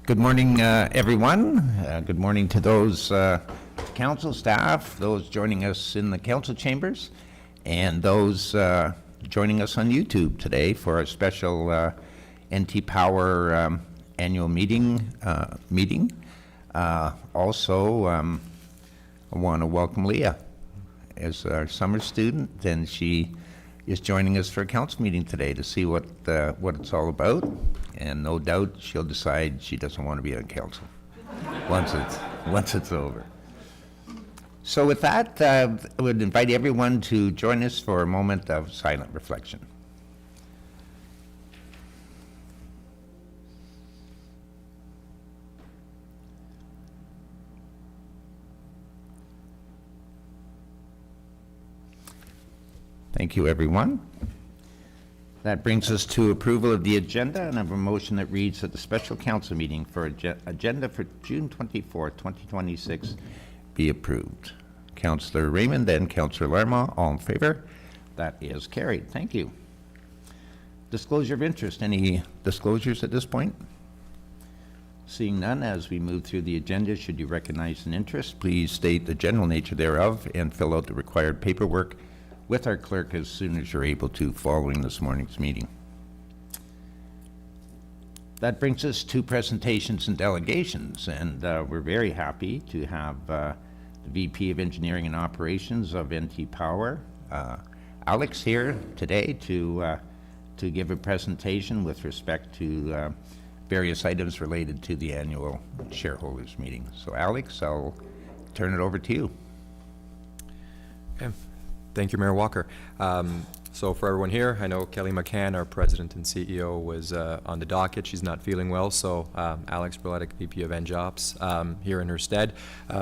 Good morning, everyone. Good morning to those council staff, those joining us in the council chambers, and those joining us on YouTube today for our special NT Power annual meeting. Also, I want to welcome Leah as our summer student, and she is joining us for a council meeting today to see what it's all about. And no doubt she'll decide she doesn't want to be on council once it's over. So with that, I would invite everyone to join us for a moment of silent reflection. Thank you, everyone. That brings us to approval of the agenda, and I have a motion that reads that the special council meeting for agenda for June 24, 2026 be approved. Councillor Raymond and Councillor Larma, all in favor? That is carried. Thank you. Disclosure of interest. Any disclosures at this point? Seeing none, as we move through the agenda, should you recognize an interest, please state the general nature thereof and fill out the required paperwork with our clerk as soon as you're able to following this morning's meeting. That brings us to presentations and delegations, and we're very happy to have the VP of Engineering and Operations of NT Power, Alex, here today to give a presentation with respect to various items related to the annual shareholders meeting. So Alex, I'll turn it over to you. Okay. Thank you, Mayor Walker. So for everyone here, I know Kelly McCann, our President and CEO, was on the docket. She's not feeling well, so Alex Breletic, VP of Eng Ops, here in her stead.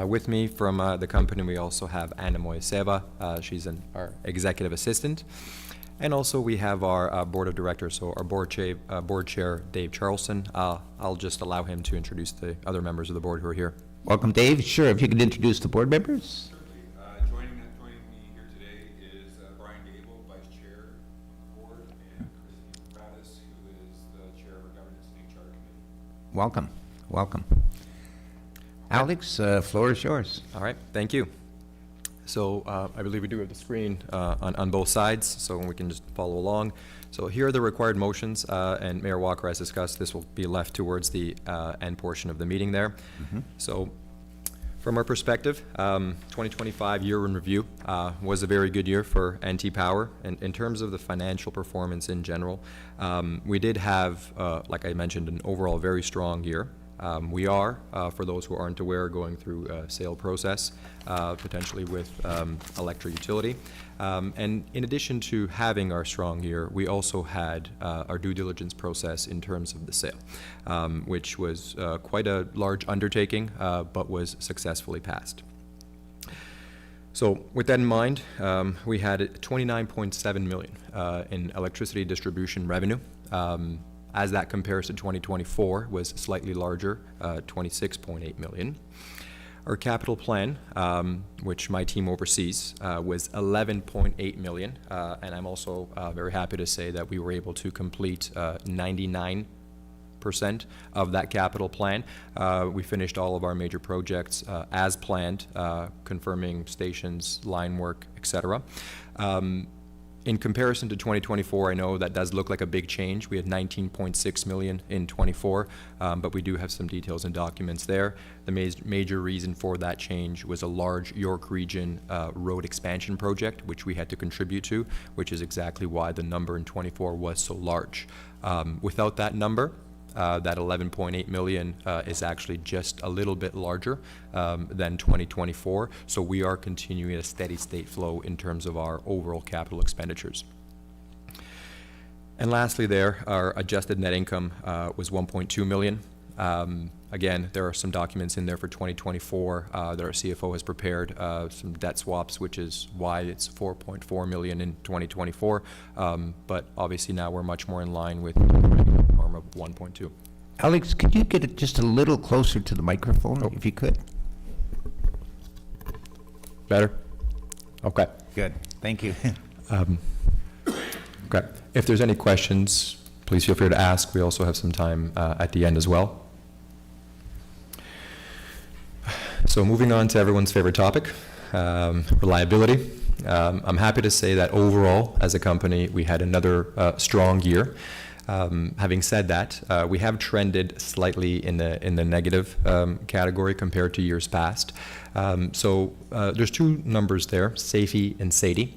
With me from the company, we also have Anna Moiseva. She's our Executive Assistant. And also we have our Board of Directors, so our Board Chair, Dave Charlson. I'll just allow him to introduce the other members of the board who are here. Welcome, Dave. Sure, if you could introduce the board members. Welcome, welcome. Alex, floor is yours. All right, thank you. So I believe we do have the screen on both sides, so we can just follow along. So here are the required motions, and Mayor Walker, as discussed, this will be left towards the end portion of the meeting there. Mm-hmm. So from our perspective, 2025 year in review was a very good year for NT Power. And in terms of the financial performance in general, we did have, like I mentioned, an overall very strong year. We are, for those who aren't aware, going through a sale process, potentially with electric utility. And in addition to having our strong year, we also had our due diligence process in terms of the sale, which was quite a large undertaking, but was successfully passed. So with that in mind, we had $29.7 million in electricity distribution revenue. As that compares to 2024, was slightly larger, $26.8 million. Our capital plan, which my team oversees, was $11.8 million, and I'm also very happy to say that we were able to complete 99% of that capital plan. We finished all of our major projects as planned, confirming stations, line work, etc. In comparison to 2024, I know that does look like a big change. We had $19.6 million in 24, but we do have some details and documents there. The major reason for that change was a large York Region road expansion project, which we had to contribute to, which is exactly why the number in 24 was so large. Without that number, that 11.8 million is actually just a little bit larger than 2024. So we are continuing a steady state flow in terms of our overall capital expenditures. And lastly there, our adjusted net income was 1.2 million. Again, there are some documents in there for 2024 that our CFO has prepared, some debt swaps, which is why it's 4.4 million in 2024. But obviously now we're much more in line with of 1.2. Alex, could you get it just a little closer to the microphone, if you could? Better? Okay. Good. Thank you. Okay. If there's any questions, please feel free to ask. We also have some time at the end as well. So moving on to everyone's favorite topic, reliability. I'm happy to say that overall, as a company, we had another strong year. Having said that, we have trended slightly in the negative category compared to years past. So there's two numbers there, SAIFI and SAIDI.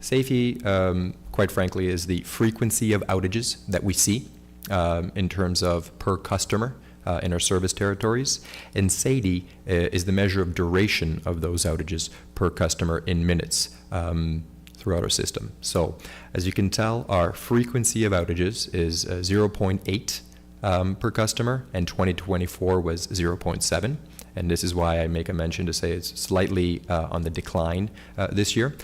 SAIFI, quite frankly, is the frequency of outages that we see in terms of per customer in our service territories. And SAIDI is the measure of duration of those outages per customer in minutes throughout our system. So as you can tell, our frequency of outages is 0.8 per customer, and 2024 was 0.7. And this is why I make a mention to say it's slightly on the decline this year.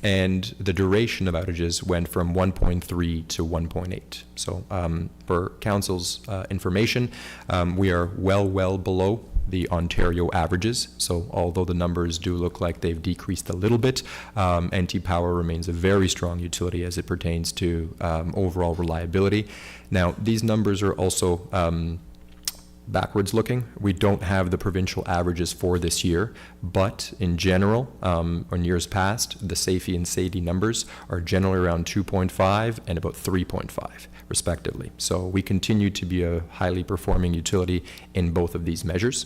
And the duration of outages went from 1.3 to 1.8. So for Council's information, we are well below the Ontario averages. So although the numbers do look like they've decreased a little bit, NT Power remains a very strong utility as it pertains to overall reliability. Now, these numbers are also backwards looking. We don't have the provincial averages for this year, but in general, on years past, the SAIFI and SAIDI numbers are generally around 2.5 and about 3.5 respectively. So we continue to be a highly performing utility in both of these measures.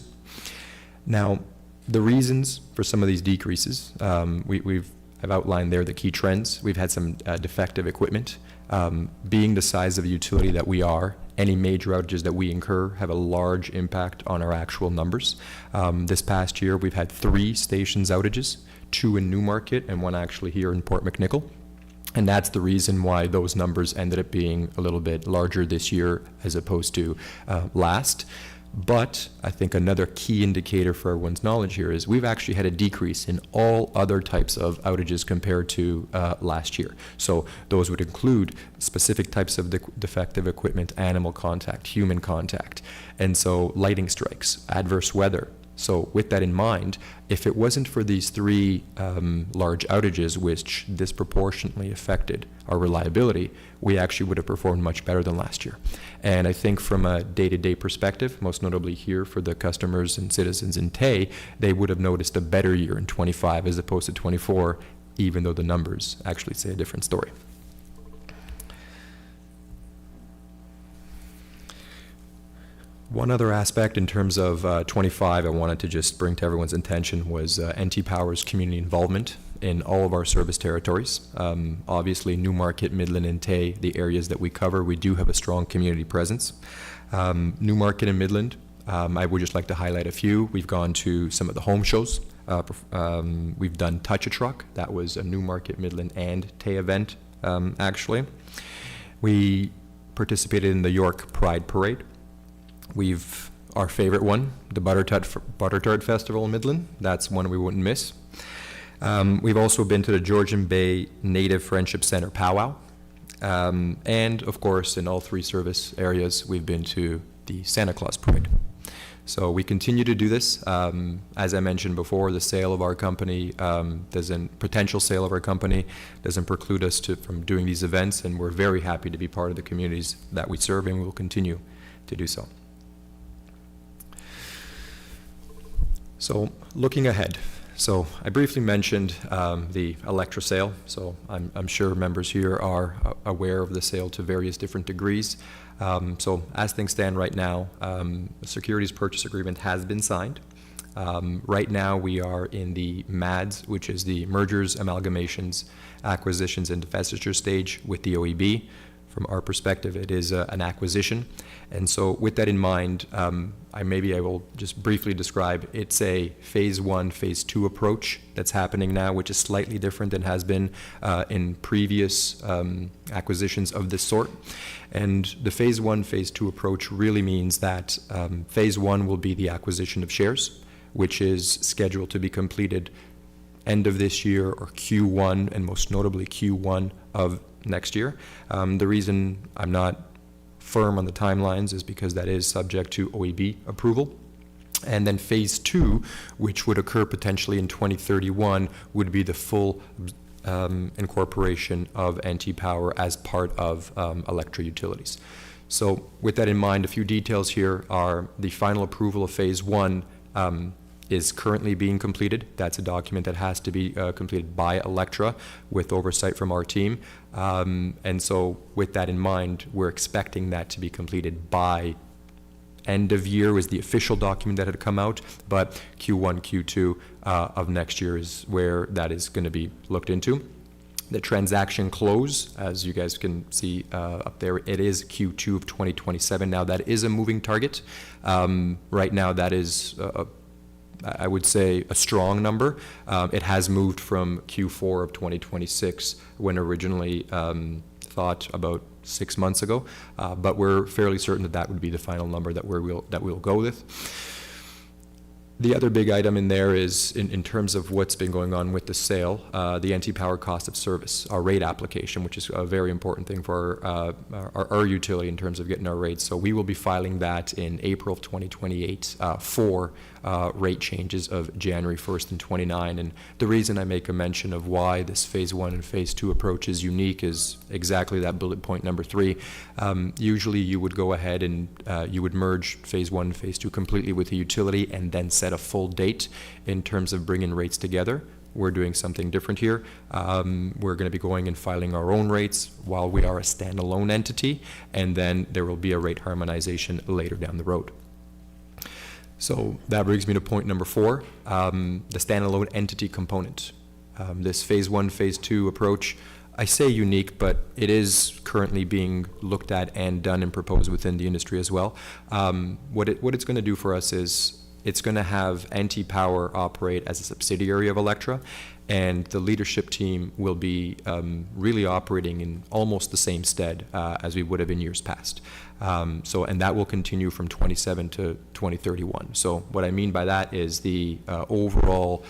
Now, the reasons for some of these decreases, I've outlined there the key trends. We've had some defective equipment. Being the size of a utility that we are, any major outages that we incur have a large impact on our actual numbers. This past year, we've had 3 stations outages, 2 in Newmarket and 1 actually here in Port McNicoll. And that's the reason why those numbers ended up being a little bit larger this year as opposed to last. But I think another key indicator for everyone's knowledge here is we've actually had a decrease in all other types of outages compared to last year. So those would include specific types of defective equipment, animal contact, human contact, and so lighting strikes, adverse weather. So with that in mind, if it wasn't for these 3 large outages which disproportionately affected our reliability, we actually would have performed much better than last year. And I think from a day-to-day perspective, most notably here for the customers and citizens in Tay, they would have noticed a better year in 25 as opposed to 24, even though the numbers actually say a different story. One other aspect in terms of 25 I wanted to just bring to everyone's attention was NT Power's community involvement in all of our service territories. Obviously, Newmarket, Midland, and Tay, the areas that we cover, we do have a strong community presence. Newmarket and Midland, I would just like to highlight a few. We've gone to some of the home shows. We've done Touch a Truck. That was a Newmarket, Midland, and Tay event, actually. We participated in the York Pride Parade. We've our favorite one, the Butter Tart Festival in Midland. That's one we wouldn't miss. We've also been to the Georgian Bay Native Friendship Center powwow. And of course, in all 3 service areas, we've been to the Santa Claus Parade. So we continue to do this. As I mentioned before, the sale of our company, potential sale of our company doesn't preclude us from doing these events, and we're very happy to be part of the communities that we serve, and we will continue to do so. So looking ahead, so I briefly mentioned the Electra sale. So I'm sure members here are aware of the sale to various different degrees. So as things stand right now, the securities purchase agreement has been signed. Right now we are in the MADS, which is the mergers, amalgamations, acquisitions, and divestiture stage with the OEB. From our perspective, it is an acquisition. And so with that in mind, I will just briefly describe, it's a phase 1, phase 2 approach that's happening now, which is slightly different than has been in previous acquisitions of this sort. And the phase 1, phase 2 approach really means that phase 1 will be the acquisition of shares, which is scheduled to be completed end of this year or Q1, and most notably Q1 of next year. The reason I'm not firm on the timelines is because that is subject to OEB approval. And then phase 2, which would occur potentially in 2031, would be the full incorporation of NT Power as part of Electra Utilities. So with that in mind, a few details here are the final approval of phase 1 is currently being completed. That's a document that has to be completed by Electra with oversight from our team. And so with that in mind, we're expecting that to be completed by end of year was the official document that had come out, but Q1, Q2 of next year is where that is going to be looked into. The transaction close, as you guys can see up there, it is Q2 of 2027. Now, that is a moving target. Right now, that is, I would say, a strong number. It has moved from Q4 of 2026, when originally thought about 6 months ago, but we're fairly certain that that would be the final number that we'll go with. The other big item in there is, in terms of what's been going on with the sale, the anti-power cost of service, our rate application, which is a very important thing for our utility in terms of getting our rates. So we will be filing that in April of 2028 for rate changes of January 1st and 29. And the reason I make a mention of why this phase 1 and phase 2 approach is unique is exactly that bullet point number 3. Usually you would go ahead and you would merge phase 1 and phase 2 completely with the utility and then set a full date in terms of bringing rates together. We're doing something different here. We're going to be going and filing our own rates while we are a standalone entity, and then there will be a rate harmonization later down the road. So that brings me to point number 4, the standalone entity component. This phase 1, phase 2 approach, I say unique, but it is currently being looked at and done and proposed within the industry as well. What it's going to do for us is it's going to have anti-power operate as a subsidiary of Electra, and the leadership team will be really operating in almost the same stead as we would have in years past. And that will continue from 27 to 2031. So what I mean by that is the overall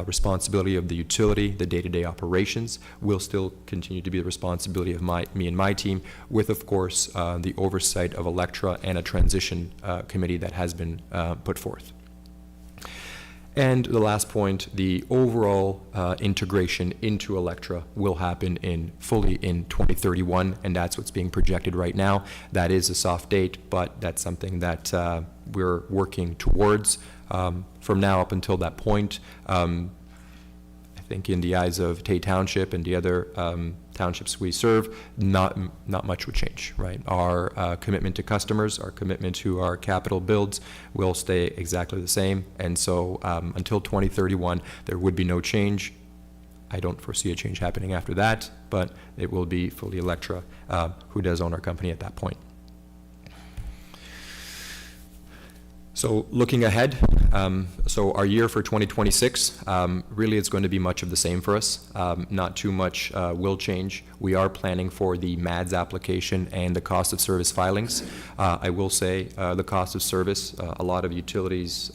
responsibility of the utility, the day-to-day operations, will still continue to be the responsibility of me and my team, with, of course, the oversight of Electra and a transition committee that has been put forth. And the last point, the overall integration into Electra will happen fully in 2031, and that's what's being projected right now. That is a soft date, but that's something that we're working towards. From now up until that point, I think in the eyes of Tay Township and the other townships we serve, not much would change, right? Our commitment to customers, our commitment to our capital builds will stay exactly the same. And so until 2031, there would be no change. I don't foresee a change happening after that, but it will be fully Electra who does own our company at that point. So looking ahead, so our year for 2026, really it's going to be much of the same for us. Not too much will change. We are planning for the MADS application and the cost of service filings. I will say the cost of service, a lot of utilities,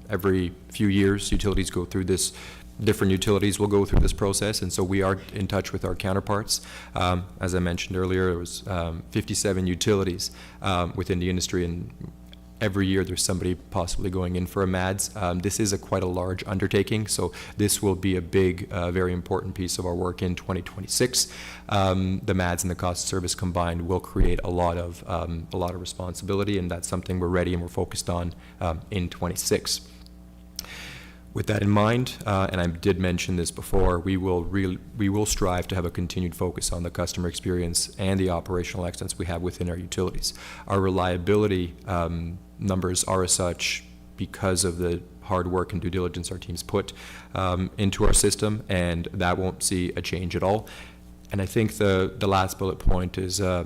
every few years, utilities go through this. Different utilities will go through this process, and so we are in touch with our counterparts. As I mentioned earlier, there was 57 utilities within the industry, and every year there's somebody possibly going in for a MADS. This is quite a large undertaking, so this will be a big, very important piece of our work in 2026. The MADS and the cost of service combined will create a lot of responsibility, and that's something we're ready and we're focused on in 26. With that in mind, and I did mention this before, we will strive to have a continued focus on the customer experience and the operational excellence we have within our utilities. Our reliability numbers are as such because of the hard work and due diligence our teams put into our system, and that won't see a change at all. And I think the last bullet point is a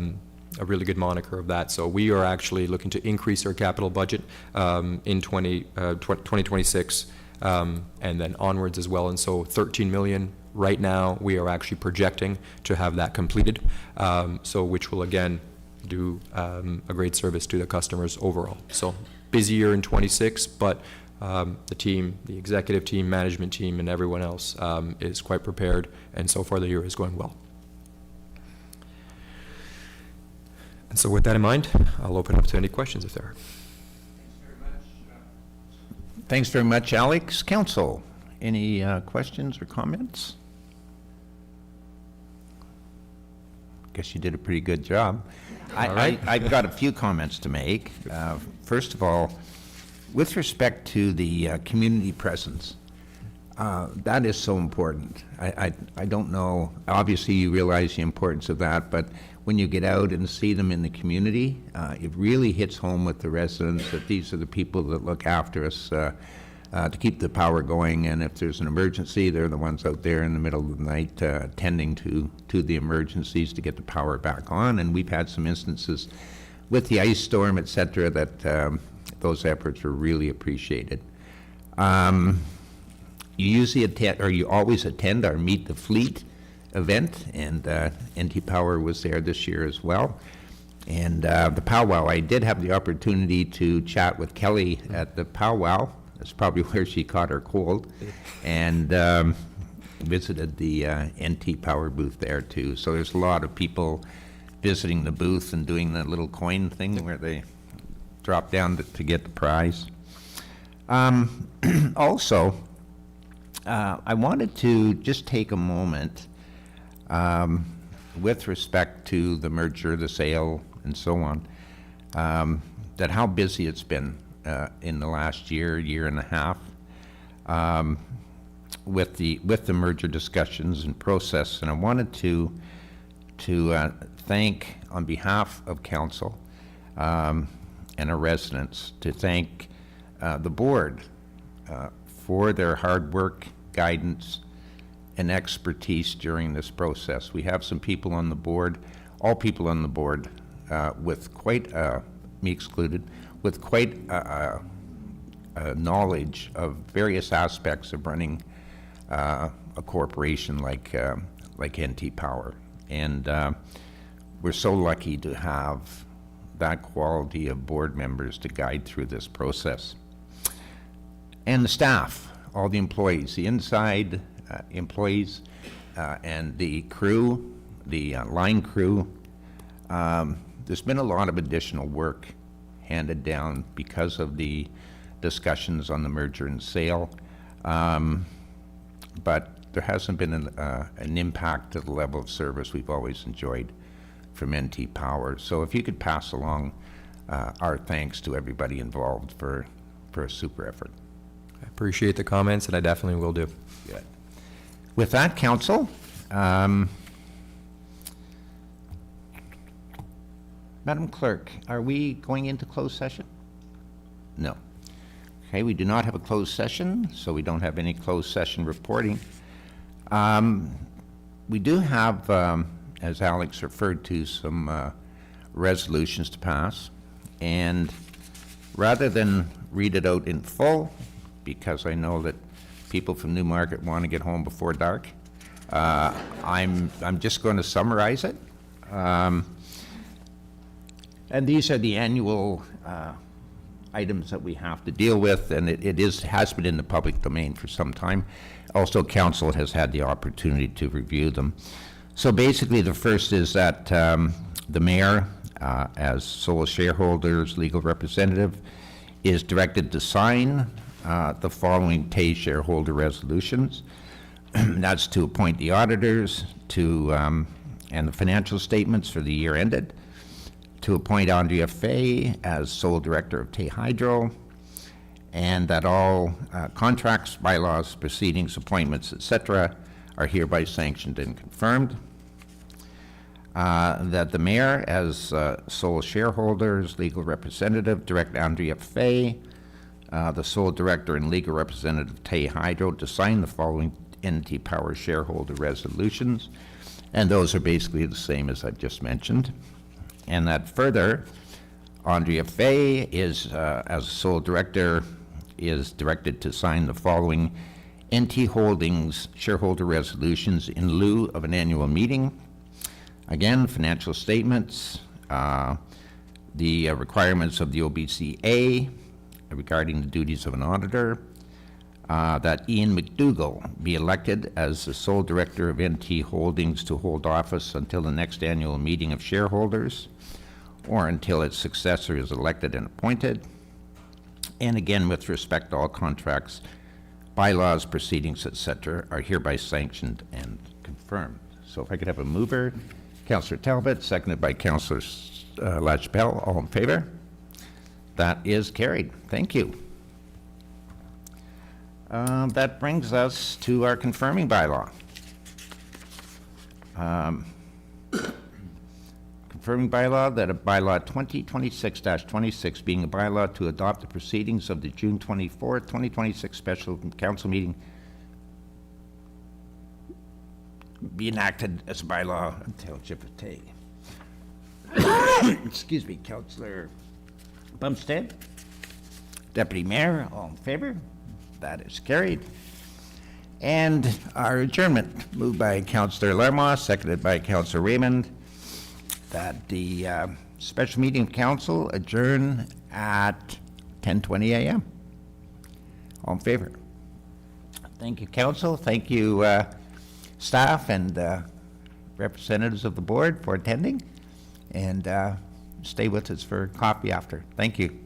really good moniker of that. So we are actually looking to increase our capital budget in 2026. And then onwards as well. And so 13 million right now, we are actually projecting to have that completed, so which will again do a great service to the customers overall. So busy year in 26, but the team, the executive team, management team, and everyone else is quite prepared, and so far the year is going well. And so with that in mind, I'll open up to any questions if there are. Thanks very much, Alex. Council, any questions or comments? Guess you did a pretty good job. I've got a few comments to make. First of all, With respect to the community presence, that is so important. I don't know, obviously you realize the importance of that, but when you get out and see them in the community, it really hits home with the residents that these are the people that look after us to keep the power going, and if there's an emergency, they're the ones out there in the middle of the night tending to the emergencies to get the power back on. And we've had some instances with the ice storm, et cetera, that those efforts were really appreciated. You usually attend, or you always attend our Meet the Fleet event, and NT Power was there this year as well. And the powwow, I did have the opportunity to chat with Kelly at the powwow. That's probably where she caught her cold, and visited the NT Power booth there too. So there's a lot of people visiting the booth and doing that little coin thing where they drop down to get the prize. Also, I wanted to just take a moment with respect to the merger, the sale, and so on, that how busy it's been in the last year and a half, with the merger discussions and process. And I wanted to thank, on behalf of council and our residents, to thank the board for their hard work, guidance, and expertise during this process. We have some people on the board, all people on the board, with quite, me excluded, with quite a knowledge of various aspects of running a corporation like NT Power. And we're so lucky to have that quality of board members to guide through this process. And the staff, all the employees, the inside employees, and the crew, the line crew. There's been a lot of additional work handed down because of the discussions on the merger and sale, but there hasn't been an impact to the level of service we've always enjoyed from NT Power. So if you could pass along our thanks to everybody involved for a super effort. I appreciate the comments, and I definitely will do. Good. With that, council, Madam Clerk, are we going into closed session? No. Okay, we do not have a closed session, so we don't have any closed session reporting. We do have, as Alex referred to, some resolutions to pass, and rather than read it out in full, because I know that people from Newmarket want to get home before dark, I'm just going to summarize it. And these are the annual items that we have to deal with, and it has been in the public domain for some time. Also, council has had the opportunity to review them. So basically, the first is that the mayor, as sole shareholder's legal representative, is directed to sign the following TAY shareholder resolutions. That's to appoint the auditors to and the financial statements for the year ended, to appoint Andrea Fay as sole director of TAY Hydro, and that all contracts, bylaws, proceedings, appointments, etc., are hereby sanctioned and confirmed. That the mayor, as sole shareholders, legal representative, direct Andrea Fay, the sole director and legal representative of TAY Hydro, to sign the following NT Power shareholder resolutions, and those are basically the same as I've just mentioned. And that further, Andrea Fay is, as sole director, is directed to sign the following NT Holdings shareholder resolutions in lieu of an annual meeting. Again, financial statements, the requirements of the OBCA regarding the duties of an auditor, that Ian McDougall be elected as the sole director of NT Holdings to hold office until the next annual meeting of shareholders, or until its successor is elected and appointed. And again, with respect to all contracts, bylaws, proceedings, etc., are hereby sanctioned and confirmed. So if I could have a mover, Councillor Talbot, seconded by Councillor LaChapelle, all in favor? That is carried. Thank you. That brings us to our confirming bylaw. Confirming bylaw that a bylaw 2026-26 being a bylaw to adopt the proceedings of the June 24th, 2026 special council meeting be enacted as a bylaw of the Township of Tay. Excuse me, Councillor Bumstead, Deputy Mayor, all in favor? That is carried. And our adjournment, moved by Councillor Larmois, seconded by Councillor Raymond, that the special meeting of council adjourn at 10:20 a.m. All in favor? Thank you, council. Thank you, staff and representatives of the board for attending. And stay with us for coffee after. Thank you.